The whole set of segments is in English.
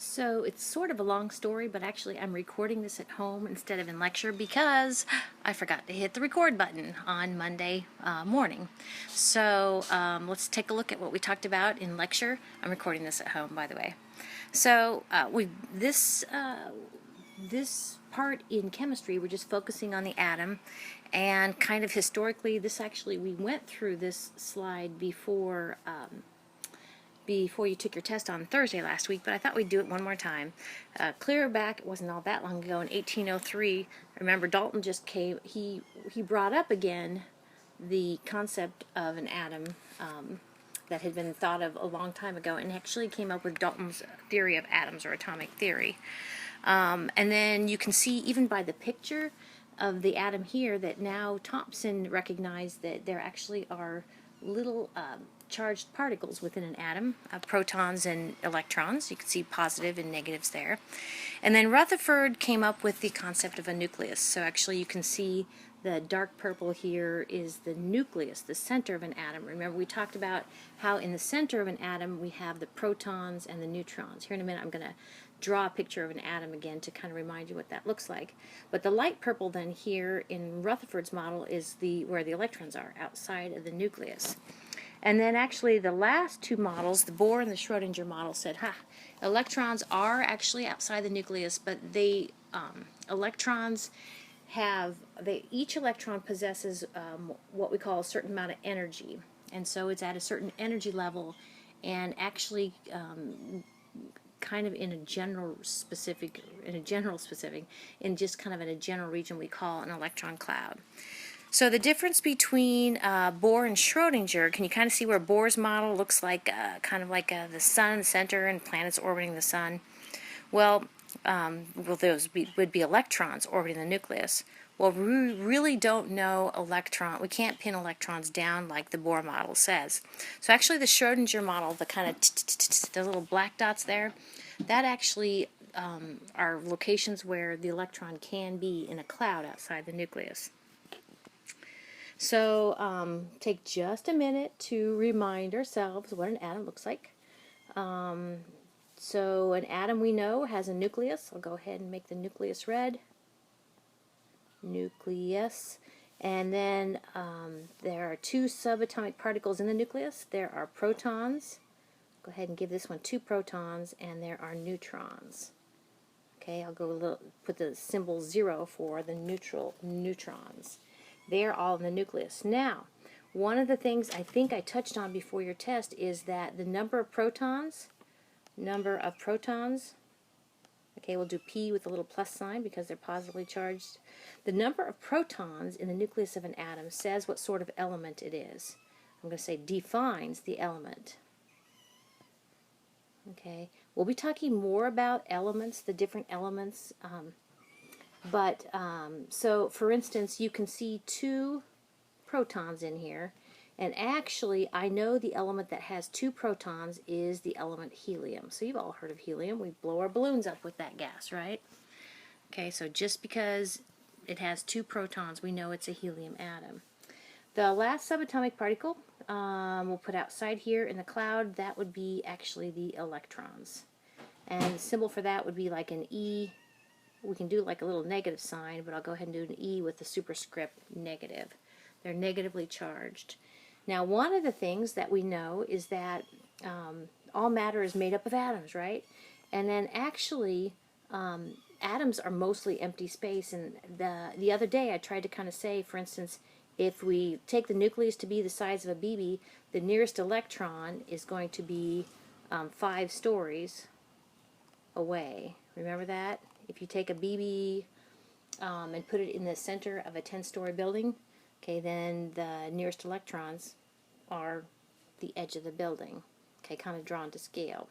So it's sort of a long story, but actually I'm recording this at home instead of in lecture because I forgot to hit the record button on Monday morning. So let's take a look at what we talked about in lecture. I'm recording this at home, by the way. So this part in chemistry, we're just focusing on the atom, and kind of historically, we went through this slide before you took your test on Thursday last week, but I thought we'd do it one more time. Clear back, it wasn't all that long ago, in 1803, remember Dalton just came, he brought up again the concept of an atom that had been thought of a long time ago, and actually came up with Dalton's theory of atoms, or atomic theory. And then you can see, even by the picture of the atom here, that now Thomson recognized that there actually are little charged particles within an atom, protons and electrons. You can see positive and negatives there. And then Rutherford came up with the concept of a nucleus. So actually you can see the dark purple here is the nucleus, the center of an atom. Remember, we talked about how in the center of an atom we have the protons and the neutrons. Here in a minute I'm going to draw a picture of an atom again to kind of remind you what that looks like. But the light purple then here in Rutherford's model is where the electrons are, outside of the nucleus. And then actually the last two models, the Bohr and the Schrodinger model, said, electrons are actually outside the nucleus, but each electron possesses what we call a certain amount of energy. And so it's at a certain energy level, and actually kind of in a general specific, in just kind of in a general region we call an electron cloud. So the difference between Bohr and Schrodinger, can you kind of see where Bohr's model looks like kind of like the sun in the center and planets orbiting the sun? Well, those would be electrons orbiting the nucleus. Well, we really don't know we can't pin electrons down like the Bohr model says. So actually the Schrodinger model, the kind of the little black dots there, that actually are locations where the electron can be in a cloud outside the nucleus. So take just a minute to remind ourselves what an atom looks like. So an atom, we know, has a nucleus. I'll go ahead and make the nucleus red. Nucleus. And then there are two subatomic particles in the nucleus. There are protons. Go ahead and give this one 2 protons, and there are neutrons. Okay, I'll put the symbol 0 for the neutrons. They're all in the nucleus. Now, one of the things I think I touched on before your test is that the number of protons, okay, we'll do P with a little plus sign because they're positively charged. The number of protons in the nucleus of an atom says what sort of element it is. I'm going to say defines the element. Okay, we'll be talking more about elements, the different elements. So for instance, you can see 2 protons in here, and actually I know the element that has 2 protons is the element helium. So you've all heard of helium. We blow our balloons up with that gas, right? Okay, so just because it has 2 protons, we know it's a helium atom. The last subatomic particle we'll put outside here in the cloud, that would be actually the electrons. And the symbol for that would be like an E. We can do like a little negative sign, but I'll go ahead and do an E with the superscript negative. They're negatively charged. Now, one of the things that we know is that all matter is made up of atoms, right? And then actually, atoms are mostly empty space. And the other day I tried to kind of say, for instance, if we take the nucleus to be the size of a BB, the nearest electron is going to be 5 stories away. Remember that? If you take a BB and put it in the center of a 10-story building, okay, then the nearest electrons are the edge of the building, okay, kind of drawn to scale.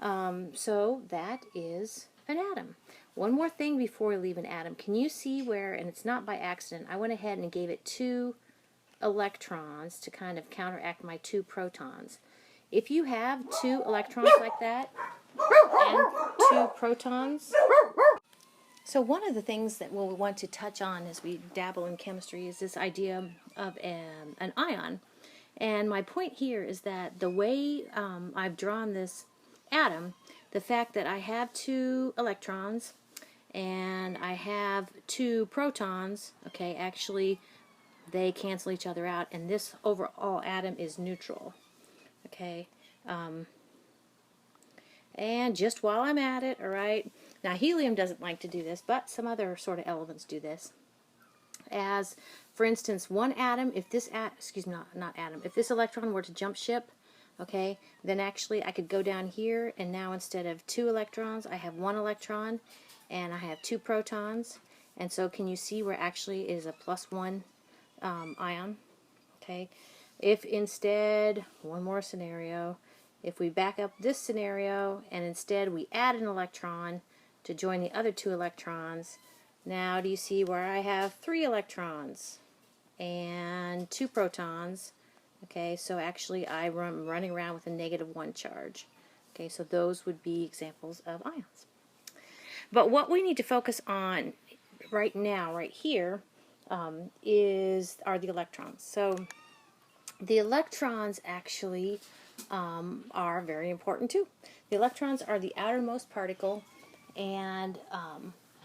So that is an atom. One more thing before we leave an atom. Can you see where, and it's not by accident, I went ahead and gave it 2 electrons to kind of counteract my 2 protons. If you have 2 electrons like that, and 2 protons. So one of the things that we'll want to touch on as we dabble in chemistry is this idea of an ion. And my point here is that the way I've drawn this atom, the fact that I have 2 electrons and I have 2 protons, okay, actually they cancel each other out, and this overall atom is neutral, okay. And just while I'm at it, all right, now helium doesn't like to do this, but some other sort of elements do this. As, for instance, one atom, if this if this electron were to jump ship, okay, then actually I could go down here, and now instead of 2 electrons, I have 1 electron, and I have 2 protons, and so can you see where actually it is a +1 ion, okay? If instead, one more scenario, if we back up this scenario, and instead we add an electron to join the other 2 electrons, now do you see where I have 3 electrons and 2 protons? Okay, so actually I'm running around with a -1 charge. Okay, so those would be examples of ions. But what we need to focus on right now, right here, are the electrons. So the electrons actually are very important too. The electrons are the outermost particle, and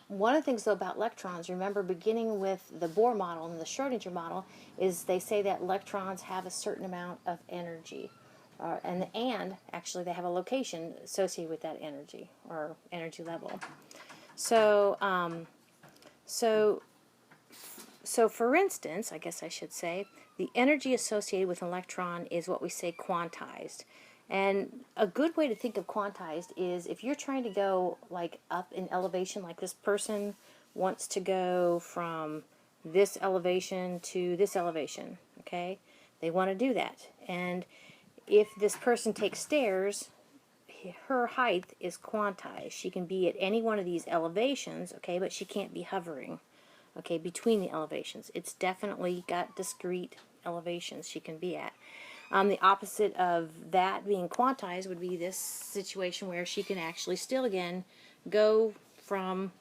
one of the things though about electrons, remember beginning with the Bohr model and the Schrodinger model, is they say that electrons have a certain amount of energy. And actually they have a location associated with that energy, or energy level. So, so for instance, I guess I should say, the energy associated with an electron is what we say quantized. And a good way to think of quantized is if you're trying to go like up in elevation, like this person wants to go from this elevation to this elevation, okay? They want to do that. And if this person takes stairs, her height is quantized. She can be at any one of these elevations, okay, but she can't be hovering, okay, between the elevations. It's definitely got discrete elevations she can be at. The opposite of that being quantized would be this situation where she can actually still again go from,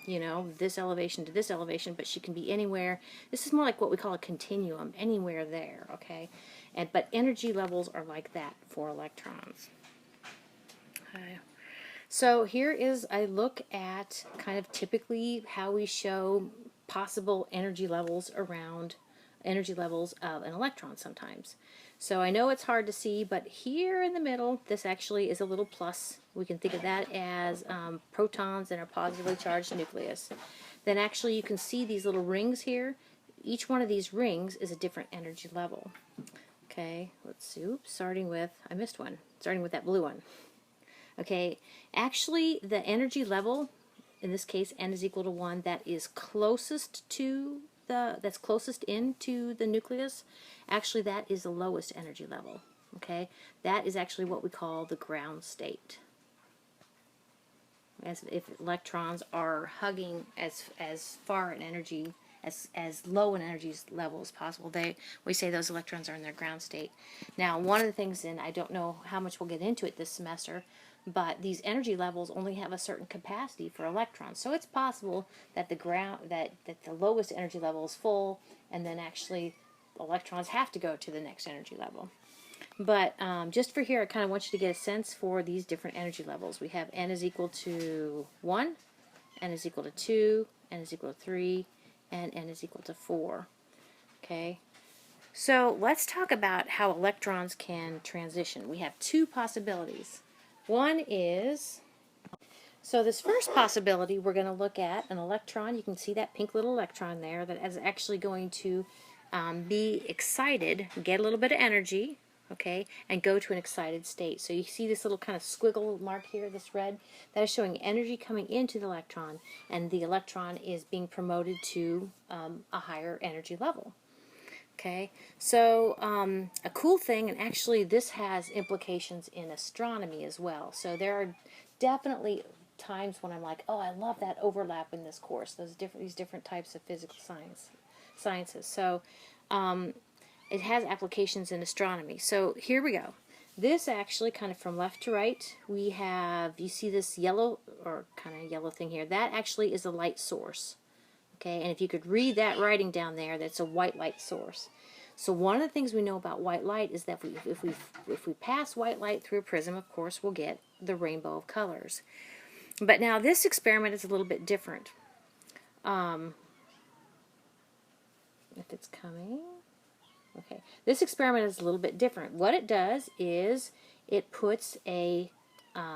you know, this elevation to this elevation, but she can be anywhere. This is more like what we call a continuum, anywhere there, okay? But energy levels are like that for electrons. Okay. So here is a look at kind of typically how we show possible energy levels of an electron sometimes. So I know it's hard to see, but here in the middle, this actually is a little plus. We can think of that as protons in a positively charged nucleus. Then actually you can see these little rings here. Each one of these rings is a different energy level. Okay, let's see. Oops, starting with, I missed one. Starting with that blue one. Okay, actually the energy level, in this case n is equal to 1, that is closest to that's closest into the nucleus, actually that is the lowest energy level. Okay, that is actually what we call the ground state. As if electrons are hugging as far in energy, as low in energy level as possible, we say those electrons are in their ground state. Now, one of the things, and I don't know how much we'll get into it this semester, but these energy levels only have a certain capacity for electrons. So it's possible that the lowest energy level is full, and then actually electrons have to go to the next energy level. But just for here, I kind of want you to get a sense for these different energy levels. We have n is equal to 1, n is equal to 2, n is equal to 3, and n is equal to 4. Okay? So let's talk about how electrons can transition. We have 2 possibilities. One is, so this first possibility, we're going to look at an electron. You can see that pink little electron there that is actually going to be excited, get a little bit of energy, okay, and go to an excited state. So you see this little kind of squiggle mark here, this red, that is showing energy coming into the electron, and the electron is being promoted to a higher energy level. Okay, so a cool thing, and actually this has implications in astronomy as well. So there are definitely times when I'm like, oh, I love that overlap in this course, these different types of physical sciences. So it has applications in astronomy. So here we go. This actually, kind of from left to right, we have, you see this yellow, or kind of yellow thing here, that actually is a light source. Okay, and if you could read that writing down there, that's a white light source. So one of the things we know about white light is that if we pass white light through a prism, of course, we'll get the rainbow of colors. But now this experiment is a little bit different. If it's coming. Okay, this experiment is a little bit different. What it does is it puts a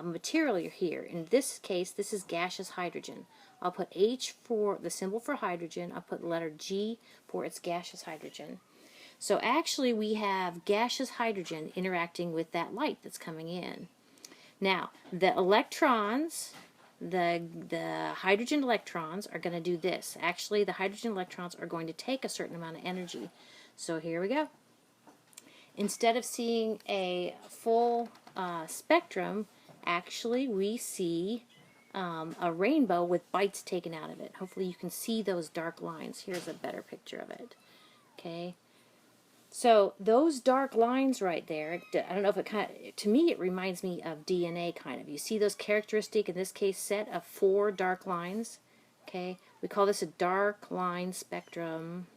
material here. In this case, this is gaseous hydrogen. I'll put H for the symbol for hydrogen. I'll put the letter G for its gaseous hydrogen. So actually we have gaseous hydrogen interacting with that light that's coming in. Now, the electrons, the hydrogen electrons are going to do this. Actually, the hydrogen electrons are going to take a certain amount of energy. So here we go. Instead of seeing a full spectrum, actually we see a rainbow with bites taken out of it. Hopefully you can see those dark lines. Here's a better picture of it. Okay. So those dark lines right there, I don't know if it kind of, to me it reminds me of DNA kind of. You see those characteristic, in this case, set of 4 dark lines. Okay, we call this a dark line spectrum.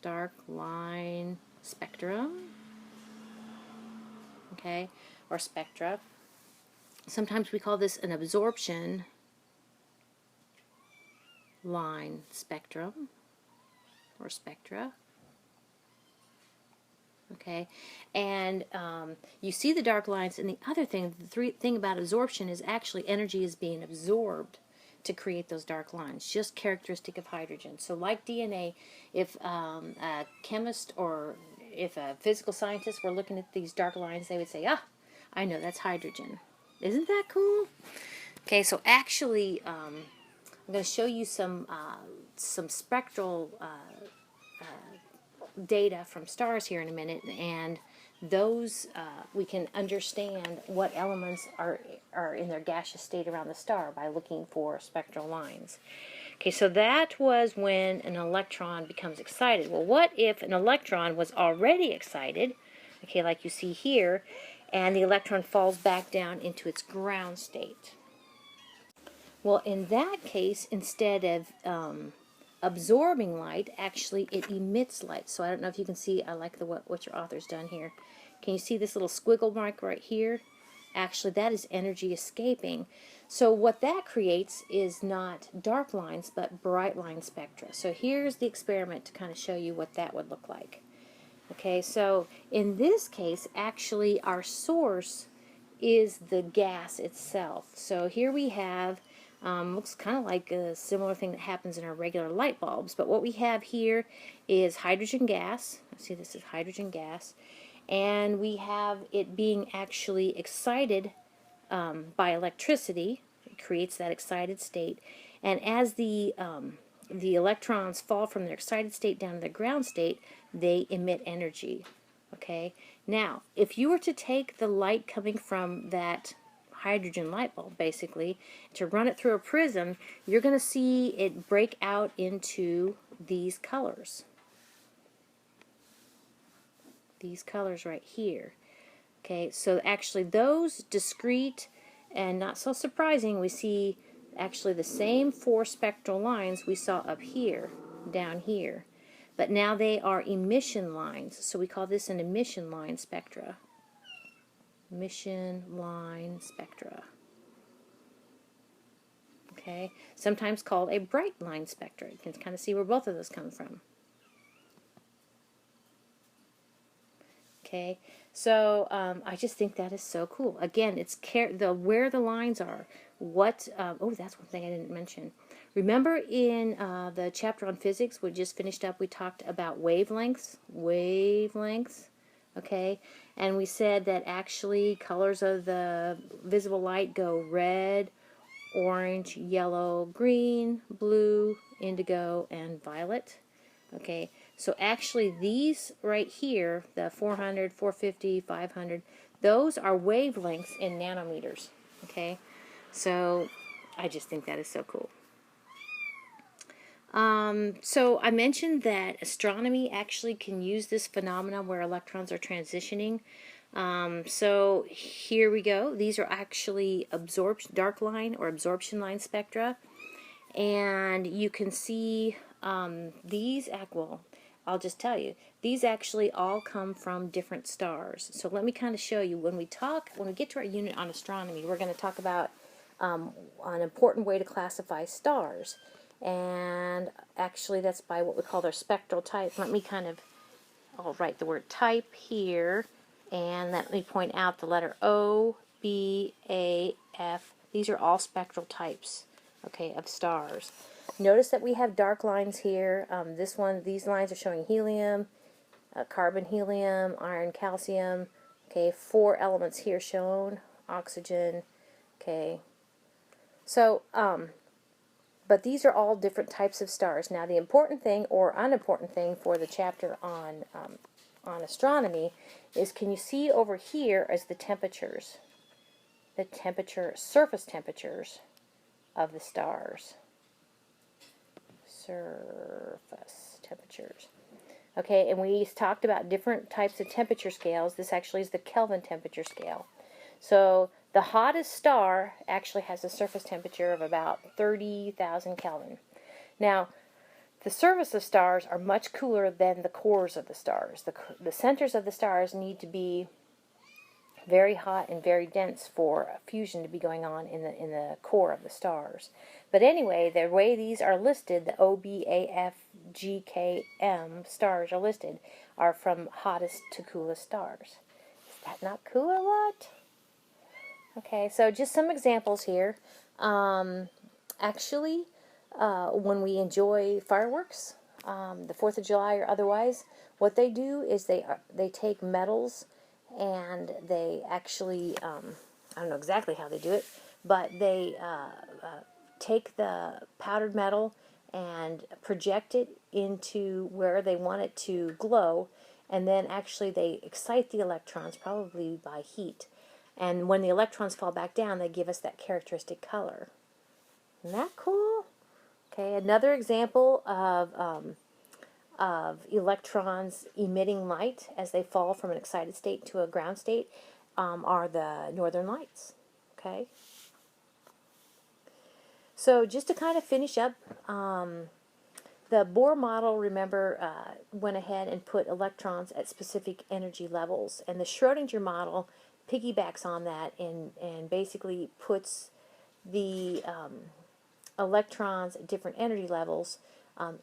Dark line spectrum. Okay, or spectra. Sometimes we call this an absorption line spectrum or spectra. Okay, and you see the dark lines, and the other thing, the thing about absorption is actually energy is being absorbed to create those dark lines, just characteristic of hydrogen. So like DNA, if a chemist or if a physical scientist were looking at these dark lines, they would say, ah, I know that's hydrogen. Isn't that cool? Okay, so actually I'm going to show you some spectral data from stars here in a minute, and those we can understand what elements are in their gaseous state around the star by looking for spectral lines. Okay, so that was when an electron becomes excited. Well, what if an electron was already excited, okay, like you see here, and the electron falls back down into its ground state? Well, in that case, instead of absorbing light, actually it emits light. So I don't know if you can see, I like what your author's done here. Can you see this little squiggle mark right here? Actually, that is energy escaping. So what that creates is not dark lines, but bright line spectra. So here's the experiment to kind of show you what that would look like. Okay, so in this case, actually our source is the gas itself. So here we have looks kind of like a similar thing that happens in our regular light bulbs, but what we have here is hydrogen gas. See, this is hydrogen gas, and we have it being actually excited by electricity. It creates that excited state, and as the electrons fall from their excited state down to their ground state, they emit energy. Okay, now if you were to take the light coming from that hydrogen light bulb, basically, to run it through a prism, you're going to see it break out into these colors. These colors right here. Okay, so actually those discrete and not so surprising, we see actually the same 4 spectral lines we saw up here, down here. But now they are emission lines, so we call this an emission line spectra. Emission line spectra. Okay, sometimes called a bright line spectra. You can kind of see where both of those come from. Okay, so I just think that is so cool. Again, it's where the lines are. What? Oh, that's one thing I didn't mention. Remember in the chapter on physics we just finished up, we talked about wavelengths. Wavelengths. Okay, and we said that actually colors of the visible light go red, orange, yellow, green, blue, indigo, and violet. Okay, so actually these right here, the 400, 450, 500, those are wavelengths in nanometers. Okay, so I just think that is so cool. So I mentioned that astronomy actually can use this phenomenon where electrons are transitioning. So here we go. These are actually dark line or absorption line spectra. And you can see these, well, I'll just tell you, these actually all come from different stars. So let me kind of show you, when we get to our unit on astronomy, we're going to talk about an important way to classify stars. And actually that's by what we call their spectral type. I'll write the word type here, and let me point out the letter O, B, A, F. These are all spectral types, okay, of stars. Notice that we have dark lines here. These lines are showing helium, carbon, helium, iron, calcium. Okay, 4 elements here shown, oxygen. Okay, so but these are all different types of stars. Now, the important thing or unimportant thing for the chapter on astronomy is, can you see over here as the temperatures, surface temperatures of the stars. Surface temperatures. Okay, and we talked about different types of temperature scales. This actually is the Kelvin temperature scale. So the hottest star actually has a surface temperature of about 30,000 Kelvin. Now, the surface of stars are much cooler than the cores of the stars. The centers of the stars need to be very hot and very dense for fusion to be going on in the core of the stars. But anyway, the way these are listed, the O, B, A, F, G, K, M stars are listed, are from hottest to coolest stars. Is that not cool or what? Okay, so just some examples here. Actually, when we enjoy fireworks, the 4th of July or otherwise, what they do is they take metals, and they actually, I don't know exactly how they do it, but they take the powdered metal and project it into where they want it to glow, and then actually they excite the electrons, probably by heat. And when the electrons fall back down, they give us that characteristic color. Isn't that cool? Okay, another example of electrons emitting light as they fall from an excited state to a ground state are the northern lights. Okay. So just to kind of finish up, the Bohr model, remember, went ahead and put electrons at specific energy levels, and the Schrodinger model piggybacks on that and basically puts the electrons at different energy levels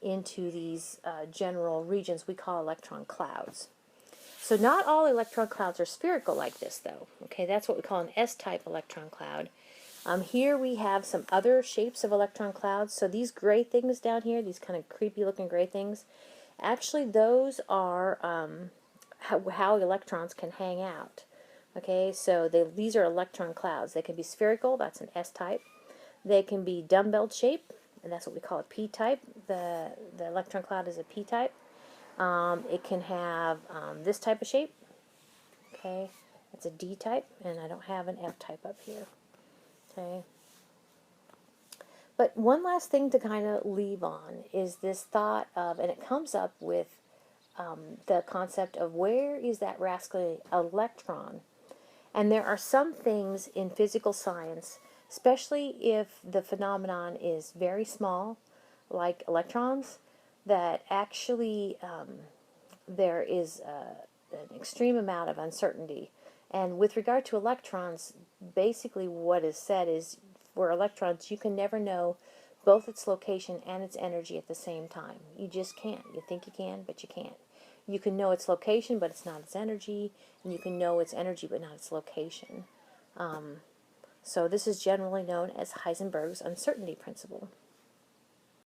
into these general regions we call electron clouds. So not all electron clouds are spherical like this, though. Okay, that's what we call an S-type electron cloud. Here we have some other shapes of electron clouds. So these gray things down here, these kind of creepy looking gray things, actually those are how electrons can hang out. Okay, so these are electron clouds. They can be spherical, that's an S-type. They can be dumbbell shape, and that's what we call a P-type. The electron cloud is a P-type. It can have this type of shape. Okay, that's a D-type, and I don't have an F-type up here. Okay. But one last thing to kind of leave on is this thought of, and it comes up with the concept of where is that rascally electron? And there are some things in physical science, especially if the phenomenon is very small, like electrons, that actually there is an extreme amount of uncertainty. And with regard to electrons, basically what is said is, for electrons, you can never know both its location and its energy at the same time. You just can't. You think you can, but you can't. You can know its location, but it's not its energy, and you can know its energy, but not its location. So this is generally known as Heisenberg's uncertainty principle.